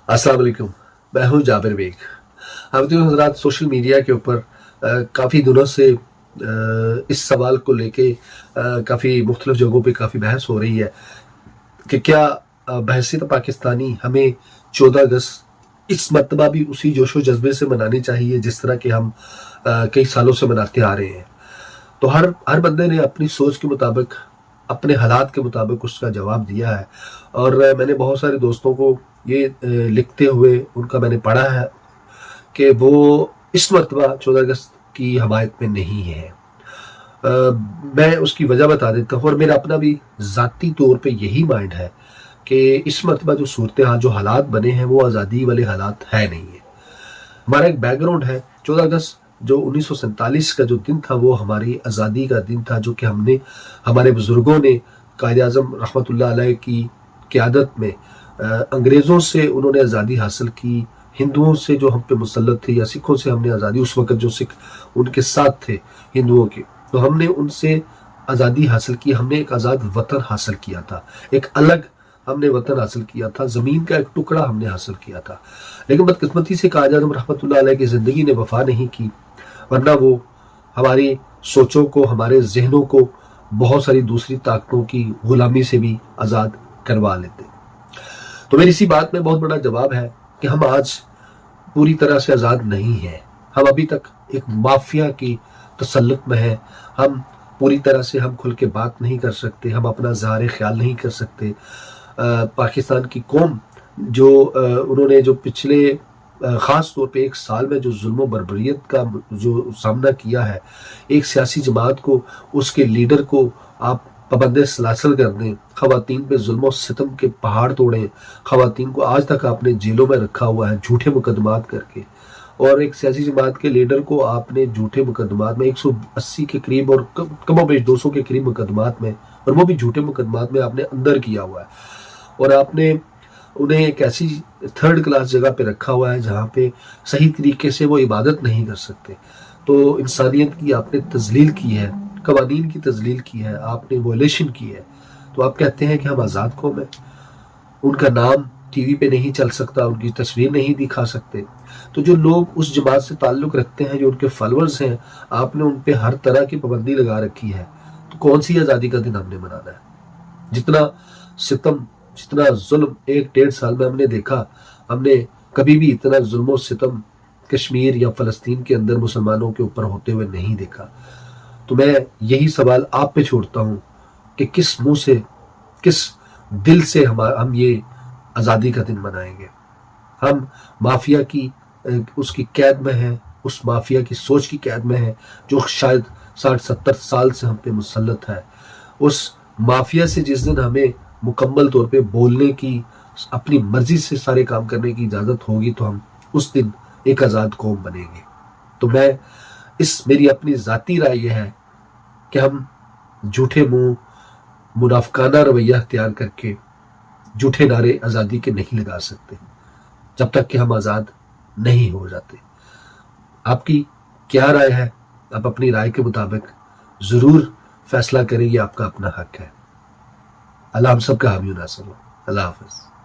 अस्सलाम वालेकुम। मैं हूँ जाबिर बेग। खातिन हज़रात, सोशल मीडिया के ऊपर काफ़ी दिनों से इस सवाल को लेके काफ़ी मुख्तलिफ जगहों पे काफ़ी बहस हो रही है कि क्या बहसीत पाकिस्तानी हमें 14 अगस्त इस मरतबा भी उसी जोश व जज्बे से मनानी चाहिए जिस तरह के हम कई सालों से मनाते आ रहे हैं। तो हर बंदे ने अपनी सोच के मुताबिक, अपने हालात के मुताबिक उसका जवाब दिया है। और मैंने बहुत सारे दोस्तों को ये लिखते हुए उनका मैंने पढ़ा है कि वो इस मरतबा 14 अगस्त की हमायत में नहीं है। मैं उसकी वजह बता देता हूँ, और मेरा अपना भी ज़ाती तौर पे यही माइंड है कि इस मरतबा जो सूरत हाल, जो हालात बने हैं, वो आज़ादी वाले हालात है नहीं है। हमारा एक बैकग्राउंड है। 14 अगस्त जो 1947 का जो दिन था वो हमारी आज़ादी का दिन था, जो कि हमारे बुज़ुर्गों ने कायद आज़म रहमतुल्लाह अलैह की क़यादत में अंग्रेज़ों से उन्होंने आज़ादी हासिल की। हिंदुओं से जो हम पे मुसल्लत थे, या सिखों से हमने आज़ादी, उस वक़्त जो सिख उनके साथ थे हिंदुओं के, तो हमने उनसे आज़ादी हासिल की। हमने एक आज़ाद वतन हासिल किया था, एक अलग हमने वतन हासिल किया था, ज़मीन का एक टुकड़ा हमने हासिल किया था। लेकिन बदकिस्मती से कायद आज़म रहमतुल्लाह अलैह की ज़िंदगी ने वफ़ा नहीं की, वरना वो हमारी सोचों को, हमारे जहनों को बहुत सारी दूसरी ताकतों की गुलामी से भी आज़ाद करवा लेते। तो मेरी इसी बात में बहुत बड़ा जवाब है कि हम आज पूरी तरह से आज़ाद नहीं हैं। हम अभी तक एक माफिया की तसल्लुत में हैं। हम पूरी तरह से हम खुल के बात नहीं कर सकते, हम अपना इज़हार ख्याल नहीं कर सकते। पाकिस्तान की कौम जो उन्होंने जो पिछले ख़ास तौर पे एक साल में जो जुल्म बर्बरियत का जो सामना किया है, एक सियासी जमात को, उसके लीडर को आप पाबंद सलासल कर दें, ख़वातीन पे जुल्म और सितम के पहाड़ तोड़ें, ख़वातीन को आज तक आपने जेलों में रखा हुआ है झूठे मुकदमात करके, और एक सियासी जमात के लीडर को आपने झूठे मुकदमात में 180 के करीब और कमोबेश 200 के करीब मुकदमात में, और वो भी झूठे मुकदमात में आपने अंदर किया हुआ है। और आपने उन्हें एक ऐसी थर्ड क्लास जगह पे रखा हुआ है जहाँ पे सही तरीके से वो इबादत नहीं कर सकते। तो इंसानियत की आपने तजलील की है, कवानीन की तजलील की है, आपने वॉयलेशन की है। तो आप कहते हैं कि हम आज़ाद कौम है। उनका नाम टीवी पे नहीं चल सकता, उनकी तस्वीर नहीं दिखा सकते। तो जो लोग उस जमात से ताल्लुक़ रखते हैं, जो उनके फॉलोअर्स हैं, आपने उन पे हर तरह की पाबंदी लगा रखी है। तो कौन सी आज़ादी का दिन हमने मनाना है? जितना सितम, जितना जुल्म 1-1.5 साल में हमने देखा, हमने कभी भी इतना जुल्म और सितम कश्मीर या फ़लस्तीन के अंदर मुसलमानों के ऊपर होते हुए नहीं देखा। तो मैं यही सवाल आप पे छोड़ता हूँ कि किस मुंह से, किस दिल से हम ये आज़ादी का दिन मनाएंगे। हम माफिया की उसकी कैद में हैं, उस माफिया की सोच की कैद में हैं जो शायद 60-70 साल से हम पे मुसल्लत है। उस माफिया से जिस दिन हमें मुकम्मल तौर पे बोलने की, अपनी मर्जी से सारे काम करने की इजाज़त होगी, तो हम उस दिन एक आज़ाद कौम बनेंगे। तो मेरी अपनी ज़ाती राय यह है कि हम झूठे मुंह, मुनाफिकाना रवैया अख्तियार करके झूठे नारे आज़ादी के नहीं लगा सकते जब तक कि हम आज़ाद नहीं हो जाते। आपकी क्या राय है? आप अपनी राय के मुताबिक ज़रूर फैसला करें, ये आपका अपना हक है। अल्लाह हम सब का हामी नासिर हो। अल्लाह हाफ़िज़।